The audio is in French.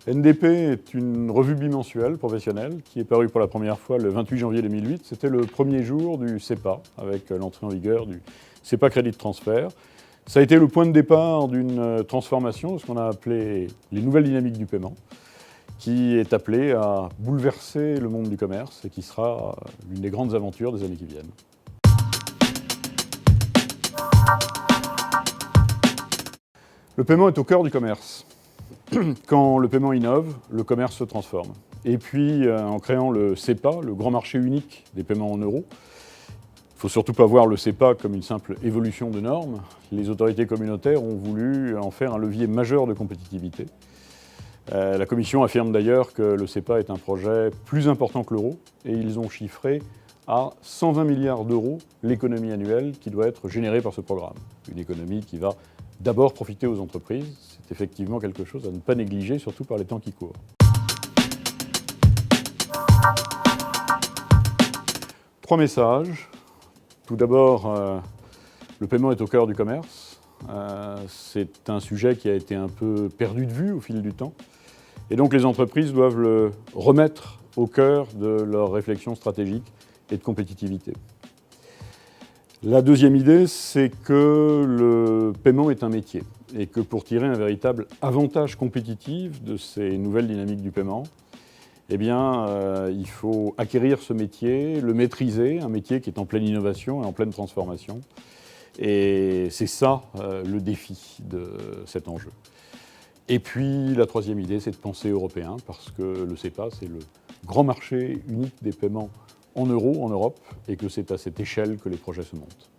NDP est une revue bimensuelle professionnelle qui est parue pour la première fois le 28 janvier 2008. C'était le premier jour du CEPA, avec l'entrée en vigueur du CEPA Credit Transfer. Ça a été le point de départ d'une transformation, ce qu'on a appelé les nouvelles dynamiques du paiement, qui est appelée à bouleverser le monde du commerce et qui sera l'une des grandes aventures des années qui viennent. Le paiement est au cœur du commerce. Quand le paiement innove, le commerce se transforme. Et puis, en créant le CEPA, le grand marché unique des paiements en euros, il ne faut surtout pas voir le CEPA comme une simple évolution de normes. Les autorités communautaires ont voulu en faire un levier majeur de compétitivité. La Commission affirme d'ailleurs que le CEPA est un projet plus important que l'euro et ils ont chiffré à 120 milliards d'euros l'économie annuelle qui doit être générée par ce programme. Une économie qui va d'abord profiter aux entreprises. C'est effectivement quelque chose à ne pas négliger, surtout par les temps qui courent. 3 messages. Tout d'abord, le paiement est au cœur du commerce. C'est un sujet qui a été un peu perdu de vue au fil du temps. Et donc les entreprises doivent le remettre au cœur de leur réflexion stratégique et de compétitivité. La deuxième idée, c'est que le paiement est un métier et que pour tirer un véritable avantage compétitif de ces nouvelles dynamiques du paiement, eh bien, il faut acquérir ce métier, le maîtriser, un métier qui est en pleine innovation et en pleine transformation. Et c'est ça le défi de cet enjeu. Et puis la troisième idée, c'est de penser européen, parce que le CEPA, c'est le grand marché unique des paiements en euros en Europe, et que c'est à cette échelle que les projets se montent.